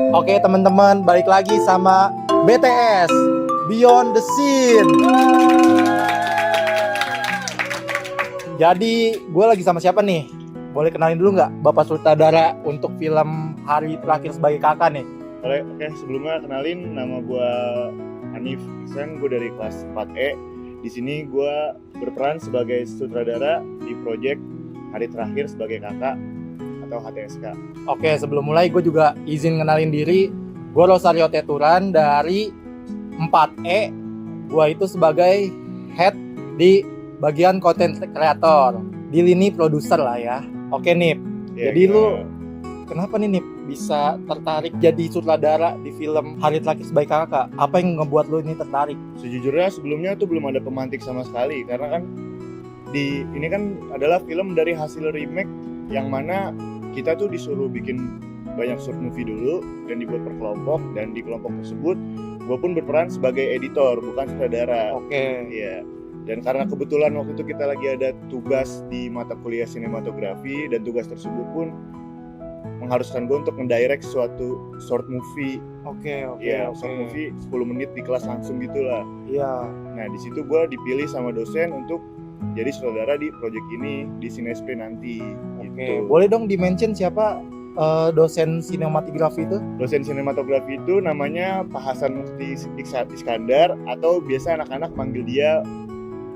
Oke teman-teman, balik lagi sama BTS Beyond the Scene. Jadi gue lagi sama siapa nih? Boleh kenalin dulu nggak Bapak sutradara untuk film Hari Terakhir Sebagai Kakak nih? Oke, sebelumnya kenalin, nama gue Hanif Iksan, gue dari kelas 4E. Di sini gue berperan sebagai sutradara di proyek Hari Terakhir Sebagai Kakak atau HTSK. Oke, sebelum mulai gue juga izin kenalin diri. Gue Rosario Teturan dari 4E. Gue itu sebagai head di bagian content creator, di lini produser lah ya. Oke Nip, Ya, jadi lu kenapa nih Nip bisa tertarik jadi sutradara di film Hari Terakhir Sebagai Kakak? Apa yang ngebuat lu ini tertarik? Sejujurnya sebelumnya tuh belum ada pemantik sama sekali, karena kan ini kan adalah film dari hasil remake yang mana kita tuh disuruh bikin banyak short movie dulu dan dibuat per kelompok, dan di kelompok tersebut gue pun berperan sebagai editor, bukan sutradara. Oke. Iya. Dan karena kebetulan waktu itu kita lagi ada tugas di mata kuliah sinematografi, dan tugas tersebut pun mengharuskan gue untuk mendirect suatu short movie. Oke. Short movie 10 menit di kelas langsung gitulah. Iya. Nah, di situ gue dipilih sama dosen untuk jadi sutradara di proyek ini di Sinespe nanti. Oke. Gitu. Boleh dong di-mention siapa dosen sinematografi itu? Dosen sinematografi itu namanya Pak Hasan Mukti Iskandar, atau biasa anak-anak manggil dia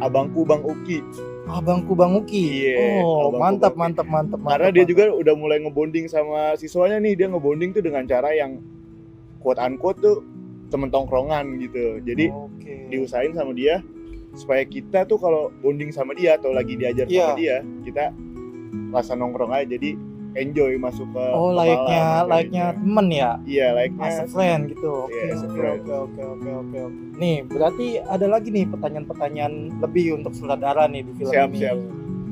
Abangku Bang Uki. Abangku Bang Uki. Iya, Oh, Abangku mantap. Karena dia juga udah mulai ngebonding sama siswanya nih. Dia ngebonding tuh dengan cara yang quote unquote tuh temen tongkrongan gitu. Jadi diusahain sama dia supaya kita tuh kalau bonding sama dia atau lagi diajar sama dia, kita rasa nongkrong aja, jadi enjoy masuk ke layaknya temen ya. Iya, layaknya as a friend gitu. Oke. Nih, berarti ada lagi nih pertanyaan lebih untuk sutradara nih di film ini. Siap.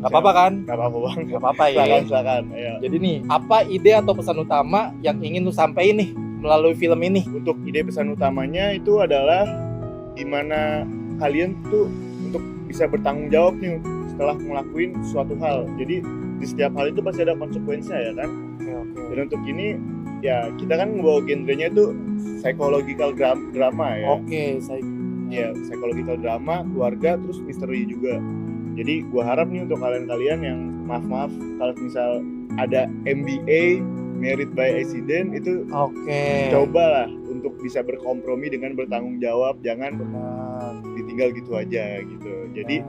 Gak apa-apa kan? Gak apa-apa bang. Gak apa-apa ya. Silakan. Ayo. Jadi nih, apa ide atau pesan utama yang ingin lu sampaikan nih melalui film ini? Untuk ide pesan utamanya itu adalah gimana kalian tuh untuk bisa bertanggung jawab nih setelah ngelakuin suatu hal. Jadi di setiap hal itu pasti ada konsekuensinya ya kan. Oke. Dan untuk ini ya kita kan ngebawa genrenya itu psychological drama ya. Psychological drama, keluarga, terus misteri juga. Jadi gue harap nih untuk kalian-kalian yang maaf kalau misal ada MBA, Married by Accident, itu cobalah untuk bisa berkompromi dengan bertanggung jawab, jangan ditinggal gitu aja gitu. Jadi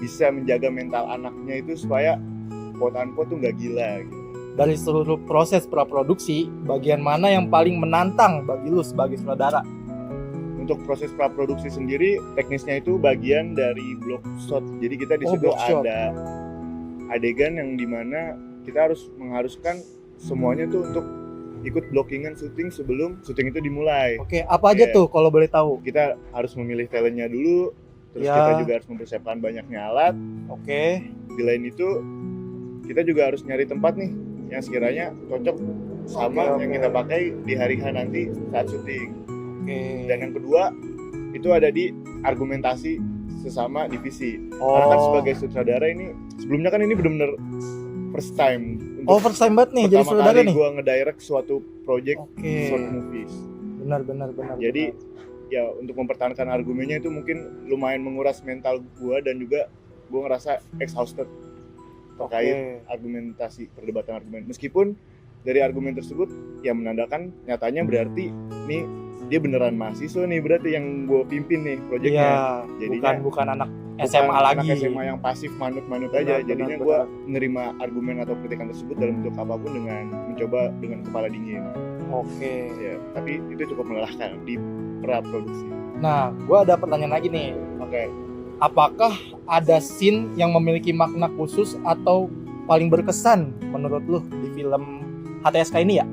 bisa menjaga mental anaknya itu supaya quote-unquote tuh nggak gila gitu. Dari seluruh proses praproduksi, bagian mana yang paling menantang bagi lu sebagai sutradara? Untuk proses praproduksi sendiri, teknisnya itu bagian dari block shot. Jadi kita di situ ada adegan yang dimana kita harus mengharuskan semuanya tuh untuk ikut blockingan syuting sebelum syuting itu dimulai. Oke, apa aja tuh kalau boleh tahu? Kita harus memilih talentnya dulu, terus kita juga harus mempersiapkan banyaknya alat. Di lain itu kita juga harus nyari tempat nih yang sekiranya cocok sama yang kita pakai di hari H nanti saat syuting. Dan yang kedua itu ada di argumentasi sesama divisi. Karena kan sebagai sutradara ini sebelumnya kan ini benar-benar first time. First time banget nih jadi sutradara nih. Pertama kali gue ngedirect suatu project short movies. Benar. Jadi ya untuk mempertahankan argumennya itu mungkin lumayan menguras mental gue, dan juga gue ngerasa exhausted terkait argumentasi, perdebatan argumen. Meskipun dari argumen tersebut ya menandakan nyatanya berarti nih dia beneran mahasiswa nih, berarti yang gue pimpin nih proyeknya. Jadinya bukan anak SMA lagi. Anak SMA yang pasif manut-manut aja. Jadinya gue menerima argumen atau kritikan tersebut dalam bentuk apapun dengan mencoba dengan kepala dingin. Ya, tapi itu cukup melelahkan di praproduksi. Nah, gue ada pertanyaan lagi nih. Apakah ada scene yang memiliki makna khusus atau paling berkesan menurut lu di film HTSK ini ya?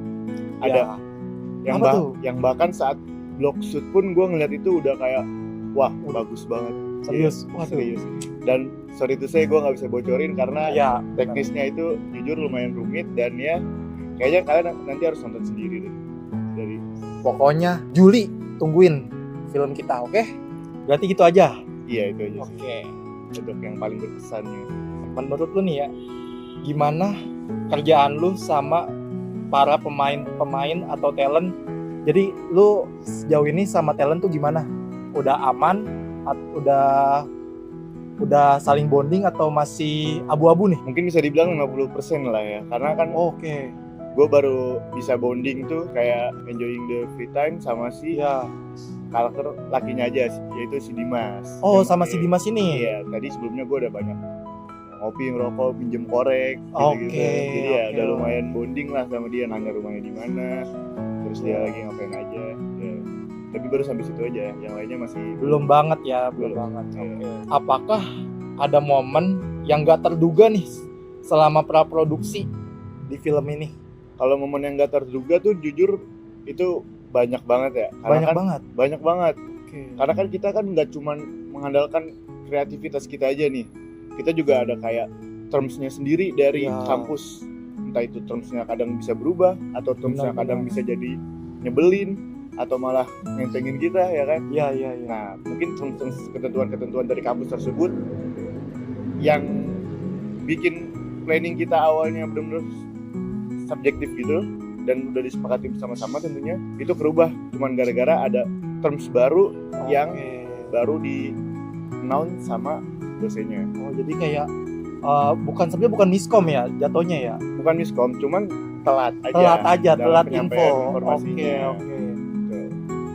Ada. Yang bahkan saat block shoot pun gue ngeliat itu udah kayak wah bagus banget. Serius? Serius. Dan sorry to say gue gak bisa bocorin karena teknisnya itu jujur lumayan rumit, dan ya kayaknya kalian nanti harus nonton sendiri deh. Pokoknya Juli tungguin film kita, oke? Berarti gitu aja? Iya, itu aja sih. Untuk yang paling berkesannya. Menurut lu nih ya, gimana kerjaan lu sama para pemain atau talent. Jadi lu sejauh ini sama talent tuh gimana? Udah aman? Udah saling bonding atau masih abu-abu nih? Mungkin bisa dibilang 50% lah ya, karena kan gue baru bisa bonding tuh kayak enjoying the free time sama si karakter lakinya aja, yaitu si Dimas. Oh, sama si Dimas ini? Iya, tadi sebelumnya gue udah banyak ngopi, ngerokok, pinjem korek gitu-gitu. Jadi ya udah lumayan bonding lah sama dia, nanya rumahnya di mana, terus dia lagi ngapain aja ya. Tapi baru sampai situ aja, yang lainnya masih belum banget ya, belum banget. Apakah ada momen yang gak terduga nih selama praproduksi di film ini? Kalau momen yang gak terduga tuh jujur itu banyak banget ya. Banyak banget. Karena kan kita kan gak cuman mengandalkan kreativitas kita aja nih. Kita juga ada kayak terms-nya sendiri dari kampus. Entah itu terms-nya kadang bisa berubah, atau terms-nya kadang bisa jadi nyebelin, atau malah ngentengin kita ya kan. Iya. Nah mungkin ketentuan-ketentuan dari kampus tersebut yang bikin planning kita awalnya benar-benar subjektif gitu, dan udah disepakati bersama-sama tentunya itu berubah cuman gara-gara ada terms baru yang baru di announce sama dosennya. Oh jadi kayak bukan miskom ya jatuhnya ya? Bukan miskom, cuman telat info. Informasinya. Oke.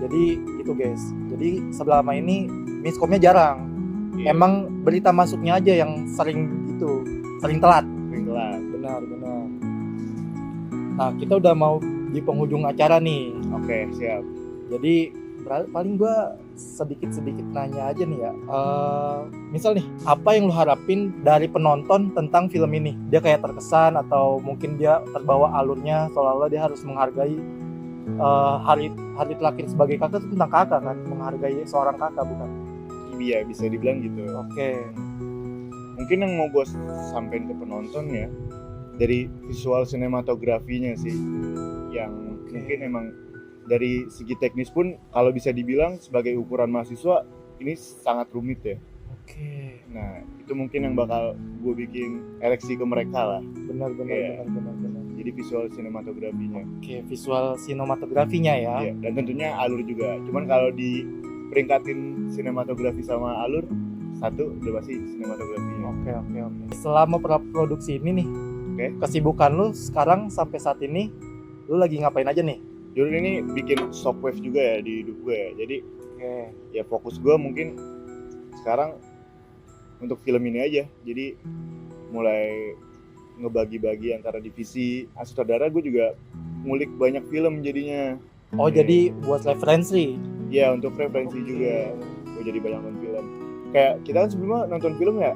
Jadi gitu guys. Jadi selama ini miskomnya jarang. Emang berita masuknya aja yang sering telat. Benar. Nah kita udah mau di penghujung acara nih. Oke, siap. Jadi paling gue sedikit nanya aja nih ya. Misal nih, apa yang lu harapin dari penonton tentang film ini? Dia kayak terkesan atau mungkin dia terbawa alurnya seolah-olah dia harus menghargai hari terakhir sebagai kakak itu tentang kakak kan, menghargai seorang kakak bukan? Iya, bisa dibilang gitu. Oke. Mungkin yang mau gue sampein ke penonton ya, dari visual sinematografinya sih, yang mungkin emang dari segi teknis pun kalau bisa dibilang sebagai ukuran mahasiswa ini sangat rumit ya. Nah itu mungkin yang bakal gue bikin ereksi ke mereka lah. Benar. Jadi visual sinematografinya. Visual sinematografinya ya. Iya, dan tentunya alur juga. Cuman kalau di peringkatin sinematografi sama alur, satu udah pasti sinematografinya. Oke. Selama praproduksi ini nih, kesibukan lu sekarang sampai saat ini, lu lagi ngapain aja nih? Jujur ini bikin shockwave juga ya di hidup gue ya. Jadi ya fokus gue mungkin sekarang untuk film ini aja. Jadi mulai ngebagi-bagi antara divisi sutradara, gue juga ngulik banyak film jadinya. Oh jadi buat referensi? Iya, untuk referensi juga. Gue jadi banyak nonton film. Kayak kita kan sebelumnya nonton film ya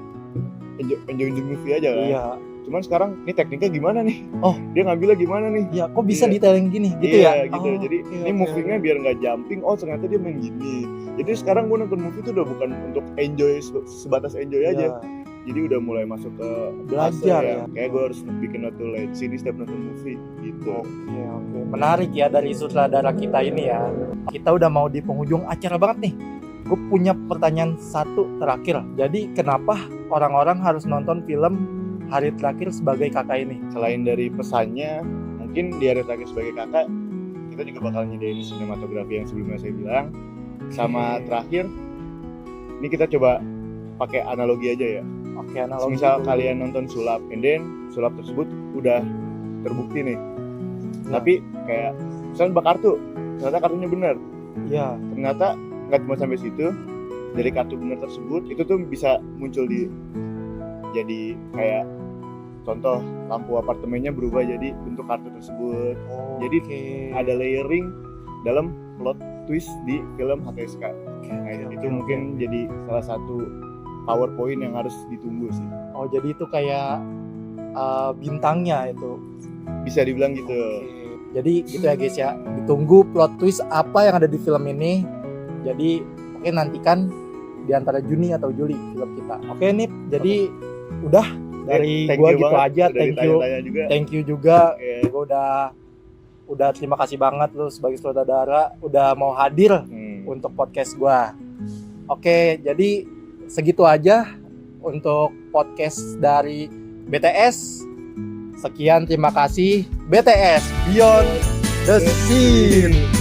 enjoy the movie aja kan. Iya. Cuman sekarang ini tekniknya gimana nih? Oh, dia ngambilnya gimana nih? Iya, kok bisa detailing gini gitu ya? Gitu. Jadi ini movingnya biar nggak jumping. Oh, ternyata dia main gini. Jadi sekarang gue nonton movie itu udah bukan untuk enjoy sebatas enjoy aja. Jadi udah mulai masuk ke belajar ya. Kayak gue harus bikin note lain sini setiap nonton movie gitu. Oke. Menarik ya dari sutradara kita ini ya. Kita udah mau di penghujung acara banget nih. Gue punya pertanyaan satu terakhir. Jadi kenapa orang-orang harus nonton film Hari Terakhir Sebagai Kakak ini? Selain dari pesannya, mungkin di Hari Terakhir Sebagai Kakak kita juga bakal nyediain sinematografi yang sebelumnya saya bilang. Sama terakhir, ini kita coba pakai analogi aja ya. Oke, analogi. Misal kalian nonton sulap, and then sulap tersebut udah terbukti nih. Tapi kayak misalnya bak kartu, ternyata kartunya benar. Iya. Ternyata nggak cuma sampai situ, dari kartu benar tersebut itu tuh bisa muncul jadi kayak contoh lampu apartemennya berubah jadi bentuk kartu tersebut. Jadi ada layering dalam plot twist di film HTSK. Itu mungkin jadi salah satu PowerPoint yang harus ditunggu sih. Oh jadi itu kayak bintangnya itu. Bisa dibilang gitu. Jadi gitu ya guys ya. Ditunggu plot twist apa yang ada di film ini. Jadi mungkin nantikan di antara Juni atau Juli film kita. Oke Nip, jadi udah dari gua gitu aja. Thank you juga. Gua udah terima kasih banget lu sebagai saudara udah mau hadir untuk podcast gua. Oke, jadi segitu aja untuk podcast dari BTS. Sekian, terima kasih. BTS Beyond the Scene.